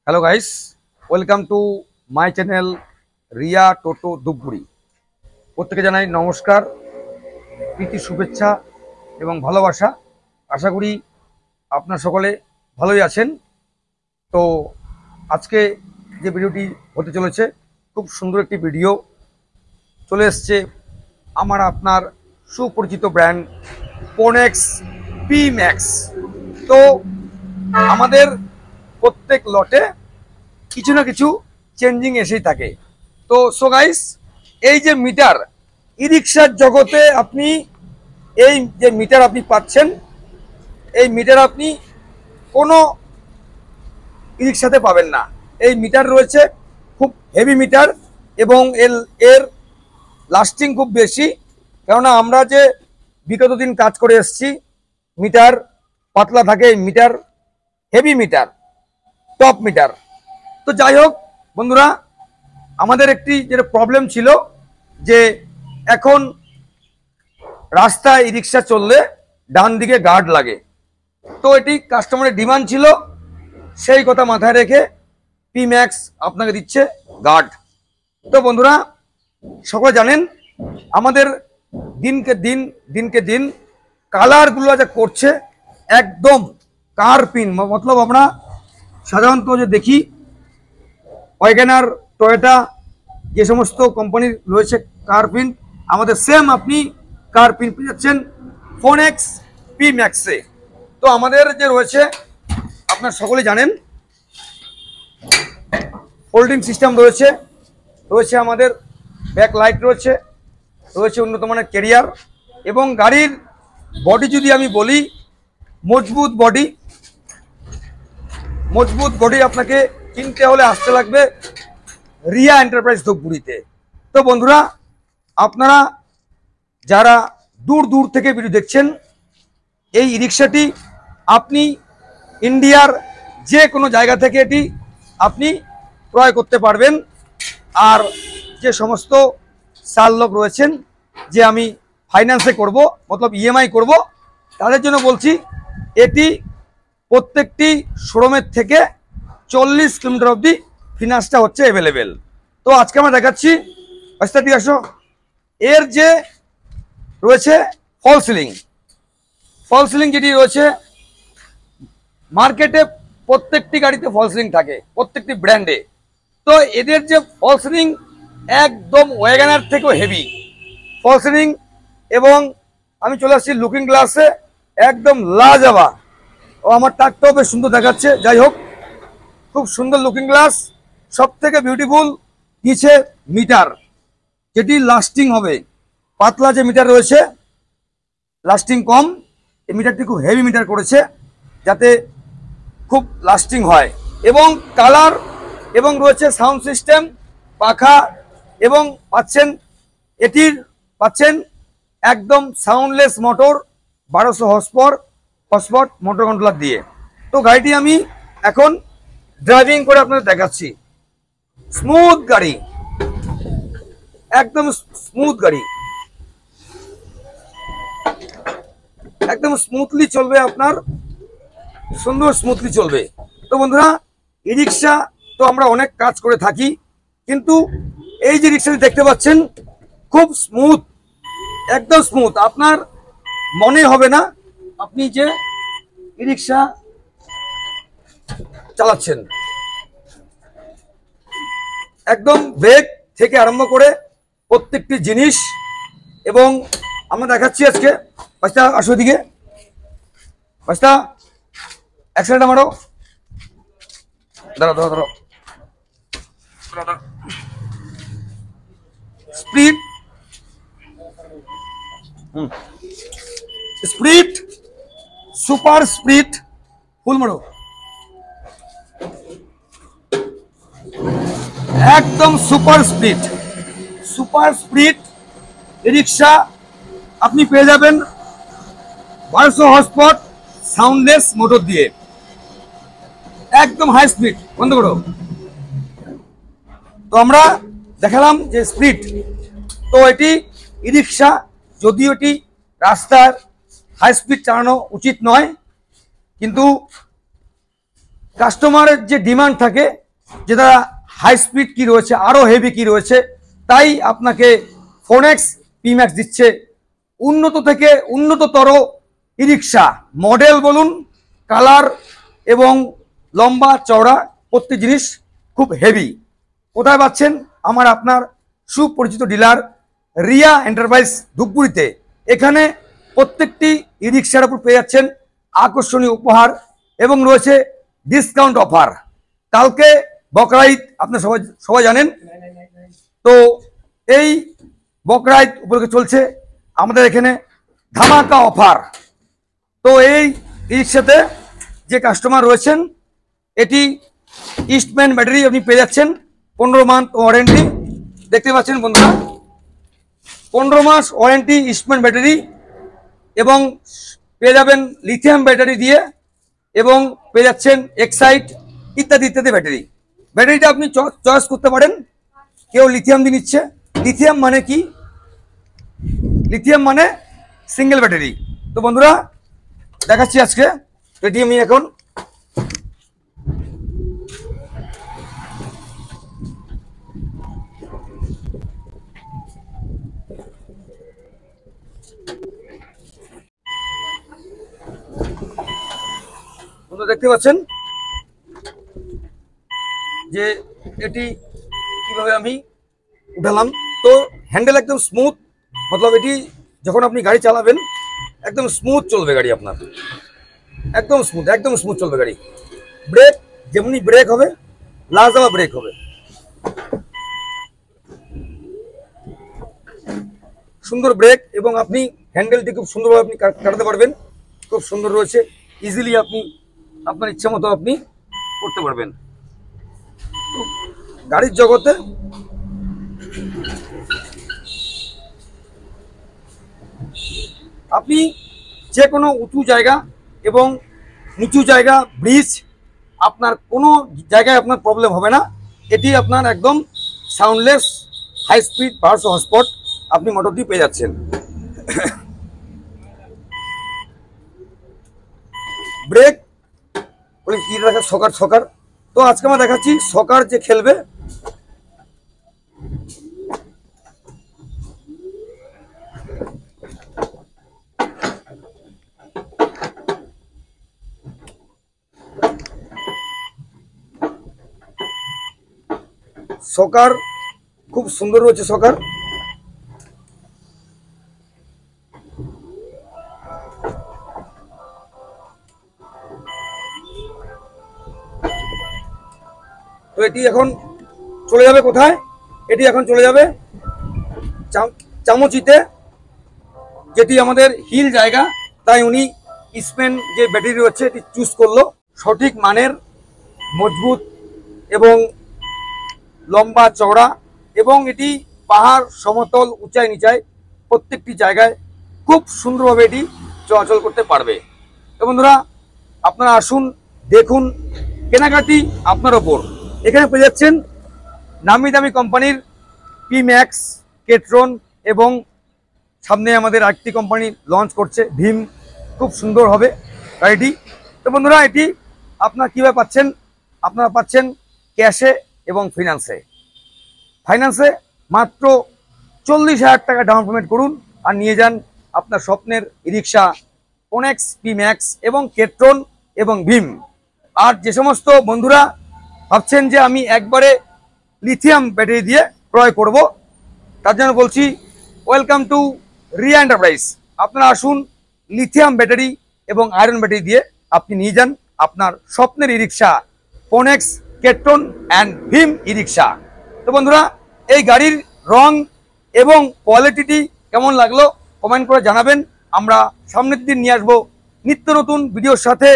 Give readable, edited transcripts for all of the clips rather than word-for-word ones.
Hello guys, welcome to my channel Riya Toto Dhupguri. প্রত্যেকে জানাই নমস্কার, প্রীতি, শুভেচ্ছা এবং ভালোবাসা। আশা করি আপনার সকলে ভালোই আছেন। তো আজকে যে ভিডিওটি হতে চলেছে খুব সুন্দর একটি ভিডিও চলে এসছে আমার আপনার সুপরিচিত ব্র্যান্ড পোনেক্স পি ম্যাক্স। তো আমাদের প্রত্যেক লটে কিছু না কিছু চেঞ্জিং এসেই থাকে। তো সো গাইস, এই যে মিটার, ই রিক্সার জগতে আপনি এই যে মিটার আপনি পাচ্ছেন, এই মিটার আপনি কোনো ই রিক্সাতে পাবেন না। এই মিটার রয়েছে খুব হেভি মিটার এবং এর লাস্টিং খুব বেশি। কেননা আমরা যে বিগত দিন কাজ করে এসেছি, মিটার পাতলা থাকে, metre heavy metre, top metre. তো যাই হোক বন্ধুরা, আমাদের একটি যেটা প্রবলেম ছিল যে এখন রাস্তায় ই রিক্সা চললে ডান দিকে গার্ড লাগে। তো এটি কাস্টমারের ডিমান্ড ছিল, সেই কথা মাথায় রেখে পি ম্যাক্স আপনাকে দিচ্ছে গার্ড। তো বন্ধুরা, সকলে জানেন আমাদের দিনকে দিন কালারগুলো যা করছে একদম কার পিন, মতলব আমরা সাধারণত যে দেখি ওয়াগনার, টয়োটা, যে সমস্ত কোম্পানির রয়েছে কার পিন, আমাদের সেম আপনি কার পিন পেয়ে যাচ্ছেন পোনেক্স পি ম্যাক্সে। তো আমাদের যে রয়েছে আপনার সকলে জানেন ফোল্ডিং সিস্টেম রয়েছে, আমাদের ব্যাক লাইট রয়েছে, উন্নত মানের ক্যারিয়ার এবং গাড়ির বডি যদি আমি বলি মজবুত বডি আপনাকে কিনতে হলে আসতে লাগবে রিয়া এন্টারপ্রাইজ ধূপগুড়িতে। তো বন্ধুরা, আপনারা যারা দূর থেকে ভিডিও দেখছেন, এই রিক্সাটি আপনি ইন্ডিয়ার যে কোনো জায়গা থেকে এটি আপনি ক্রয় করতে পারবেন। আর যে সমস্ত সাল লোক রয়েছেন যে আমি ফাইন্যান্সে করব, মতলব ইএমআই করব, তাদের জন্য বলছি এটি প্রত্যেকটি শোরুমের থেকে 40 কিলোমিটার অবধি ফিনান্সটা হচ্ছে অ্যাভেলেবেল। তো আজকে আমরা দেখাচ্ছি রাস্তাটি আসো, এর যে রয়েছে ফল সিলিং যেটি রয়েছে মার্কেটে, প্রত্যেকটি গাড়িতে ফল সিলিং থাকে, প্রত্যেকটি ব্র্যান্ডে। তো এদের যে ফল সিলিং একদম ওয়াগনার থেকেও হেভি ফল সিলিং। এবং আমি চলে আসছি লুকিং গ্লাসে, একদম লাজবাব। ও আমার টাকটাও বেশ সুন্দর দেখাচ্ছে। যাই হোক, খুব সুন্দর লুকিং গ্লাস। সব থেকে বিউটিফুল নিচে মিটার, যেটি লাস্টিং হবে। পাতলা যে মিটার রয়েছে লাস্টিং কম, এই মিটারটি খুব হেভি মিটার করেছে যাতে খুব লাস্টিং হয়। এবং কালার এবং রয়েছে সাউন্ড সিস্টেম, পাখা, এবং পাচ্ছেন একদম soundless motor, 1200 horsepower motor controller দিয়ে। তো গাড়িটি আমি এখন ড্রাইভিং করে আপনাদের দেখাচ্ছি। স্মুথ গাড়ি, একদম স্মুথ গাড়ি, একদম স্মুথলি চলবে, আপনার সুন্দর স্মুথলি চলবে। তো বন্ধুরা, ই রিক্সা তো আমরা অনেক কাজ করে থাকি, কিন্তু এই যে রিক্সাটি দেখতে পাচ্ছেন খুব স্মুথ, একদম স্মুথ। আপনার মনে হবে না আপনি যে ই রিক্সা চালাচ্ছেন। একদম ব্রেক থেকে আরম্ভ করে প্রত্যেকটি জিনিস। এবং আমরা দেখাচ্ছি আজকে, বাস্তা আসো দিকে, বাস্তা অ্যাক্সিডেন্ট মারো, ধরো স্প্রিট সুপার স্প্রিট ফুল মারো, একদম সুপার স্পিড রিক্সা আপনি পেয়ে যাবেন 1200 হর্সপাওয়ার সাউন্ডলেস মোটর দিয়ে, একদম হাই স্পিড। বন্ধ করো। তো আমরা দেখালাম যে স্পিড, তো এটি ই রিক্সা, যদিও এটি রাস্তার হাই স্পিড চালানো উচিত নয়, কিন্তু কাস্টমারের যে ডিমান্ড থাকে যেটা হাই স্পিড কি রয়েছে, আরও হেভি কি রয়েছে, তাই আপনাকে ফোনেক্স পিম্যাক্স দিচ্ছে উন্নত থেকে উন্নততর ই রিক্সা। মডেল বলুন, কালার এবং লম্বা চওড়া প্রত্যেক জিনিস খুব হেভি। কোথায় পাচ্ছেন? আমার আপনার সুপরিচিত ডিলার রিয়া এন্টারপ্রাইজ ধূপগুড়িতে। এখানে প্রত্যেকটি ই রিক্সার উপর পেয়ে যাচ্ছেন আকর্ষণীয় উপহার এবং রয়েছে ডিসকাউন্ট অফার। কালকে বকরা ঈদ, আপনার সবাই সবাই জানেন, তো এই বকরা ঈদ উপলক্ষে চলছে আমাদের এখানে ধামাকা অফার। তো এই ই রিক্সাতে যে কাস্টমার রয়েছেন, এটি ইস্টম্যান ব্যাটারি আপনি পেয়ে যাচ্ছেন 15 মান্থ ওয়ারেন্টি। দেখতে পাচ্ছেন বন্ধুরা, 15 মাস ওয়ারেন্টি ইস্টম্যান ব্যাটারি, এবং পেয়ে যাবেন লিথিয়াম ব্যাটারি দিয়ে, এবং পেয়ে যাচ্ছেন এক্সাইট ইত্যাদি ইত্যাদি ব্যাটারি। ব্যাটারিটা আপনি চয়েস করতে পারেন। কেউ লিথিয়াম দিয়ে নিচ্ছে। লিথিয়াম মানে কি? লিথিয়াম মানে সিঙ্গেল ব্যাটারি। তো বন্ধুরা দেখাচ্ছি আজকে এটি আমি এখন দেখতে পাচ্ছেন যে এটি কিভাবে আমি উঠালাম। তো হ্যান্ডেল একদম স্মুথ, মতলব এটি যখন আপনি গাড়ি চালাবেন একদম স্মুথ চলবে গাড়ি আপনার, একদম স্মুথ চলবে গাড়ি। ব্রেক যেমনি ব্রেক হবে, লাজবাব ব্রেক হবে, সুন্দর ব্রেক, এবং আপনি হ্যান্ডেলটি খুব সুন্দরভাবে আপনি কাটাতে পারবেন। খুব সুন্দর রয়েছে, ইজিলি আপনি আপনার ইচ্ছা মতো আপনি করতে পারবেন। গাড়ির জগতে আপনি যে কোনো উঁচু জায়গা এবং নিচু জায়গা, ব্রিজ, আপনার কোনো জায়গায় আপনার প্রবলেম হবে না। এটি আপনার একদম সাউন্ডলেস হাই স্পিড 1200 হর্সপাওয়ার আপনি মোটরটি পেয়ে যাচ্ছেন। ব্রেক বলে কি রাখা, সকার। তো আজকে আমরা দেখাচ্ছি সকার যে খেলবে। সকার খুব সুন্দর রয়েছে সকার। তো এটি এখন চলে যাবে কোথায়? এটি এখন চলে যাবে চামচিতে, যেটি আমাদের হিল জায়গা, তাই উনি স্পেন যে ব্যাটারি রয়েছে এটি চুজ করলো। সঠিক মানের, মজবুত এবং লম্বা চওড়া, এবং এটি পাহাড়, সমতল, উঁচাই নিচাই প্রত্যেকটি জায়গায় খুব সুন্দরভাবে এটি চলাচল করতে পারবে। তো বন্ধুরা আপনারা আসুন, দেখুন, কেনাকাটি আপনার ওপর। এখানে পেয়ে যাচ্ছেন নামি দামি কোম্পানির পিম্যাক্স, কেট্রন, এবং সামনে আমাদের আরেকটি কোম্পানি লঞ্চ করছে ভীম, খুব সুন্দর হবে গাড়িটি। তো বন্ধুরা এটি আপনারা কীভাবে পাচ্ছেন? আপনারা পাচ্ছেন ক্যাশে এবং ফাইন্যান্সে মাত্র 40,000 টাকা ডাউন পেমেন্ট করুন আর নিয়ে যান আপনার স্বপ্নের ই রিক্সা ফোনেক্স পিম্যাক্স এবং কেট্রন এবং ভীম। আর যে সমস্ত বন্ধুরা ভাবছেন যে আমি একবারে লিথিয়াম ব্যাটারি দিয়ে ক্রয় করব, তার জন্য বলছি ওয়েলকাম টু রিয়া এন্টারপ্রাইজ। আপনারা আসুন, লিথিয়াম ব্যাটারি এবং আয়রন ব্যাটারি দিয়ে আপনি নিয়ে যান আপনার স্বপ্নের ই রিক্সা ফোনেক্স, কেট্রন অ্যান্ড ভীম ই রিক্সা। তো বন্ধুরা এই গাড়ির রং এবং কোয়ালিটিটি কেমন লাগলো কমেন্ট করে জানাবেন। আমরা সামনের দিন নিয়ে আসবো নিত্য নতুন ভিডিওর সাথে।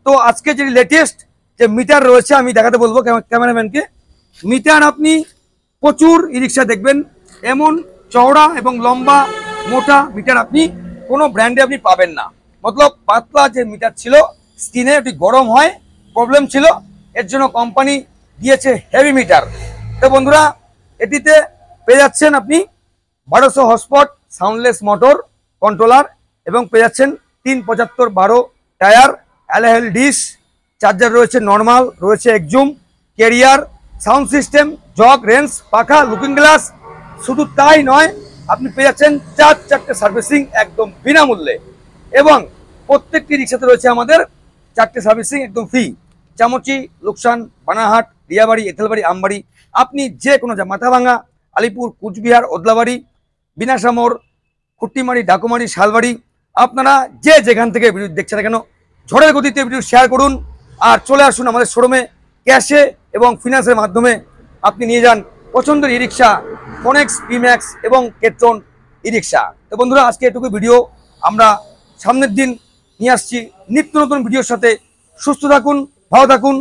তো আজকে যে লেটেস্ট যে মিটার রয়েছে আমি দেখাতে বলবো ক্যামেরাম্যানকে। মিটার আপনি প্রচুর ই রিক্সা দেখবেন, এমন চওড়া এবং লম্বা মোটা মিটার আপনি কোনো ব্র্যান্ডে আপনি পাবেন না। মতলব পাতলা যে মিটার ছিল স্ক্রিনে ওটি গরম হয়, প্রবলেম ছিল, এর জন্য কোম্পানি দিয়েছে হেভি মিটার। তো বন্ধুরা এটিতে পেয়ে যাচ্ছেন আপনি 1200 হর্সপাওয়ার সাউন্ডলেস মোটর কন্ট্রোলার, এবং পেয়ে যাচ্ছেন 375/12 টায়ার, অ্যালয়েল ডিশ, চার্জার রয়েছে নর্মাল, রয়েছে একজুম, ক্যারিয়ার, সাউন্ড সিস্টেম, জগ, রেঞ্জ, পাখা, লুকিং গ্লাস। শুধু তাই নয়, আপনি পেয়ে যাচ্ছেন 4 সার্ভিসিং একদম বিনামূল্যে। এবং প্রত্যেকটি রিক্সাতে রয়েছে আমাদের 4টে সার্ভিসিং একদম ফ্রি। চামচি, লোকসান, বানাহাট, রিয়াবাড়ি, এঁথেলবাড়ি, আমবাড়ি, আপনি যে কোনো মাথাভাঙা, আলিপুর, কুচবিহার, ওদলাবাড়ি, বিনাশামোড়, খুট্টিমারি, ডাকুমারি, শালবাড়ি, আপনারা যে যেখান থেকে ভিডিও দেখছেন না কেন ঝড়ের গতিতে ভিডিও শেয়ার করুন আর চলে আসুন আমাদের শোরুমে। ক্যাশে এবং ফিনান্সের মাধ্যমে আপনি নিয়ে যান পছন্দের ই রিক্সা, ফোনেক্স, পিম্যাক্স এবং কেট্রন ই রিক্সা। তো বন্ধুরা, আজকে এটুকু ভিডিও। আমরা সামনের দিন নিয়ে আসছি নিত্য নতুন ভিডিওর সাথে। সুস্থ থাকুন, ভালো থাকুন।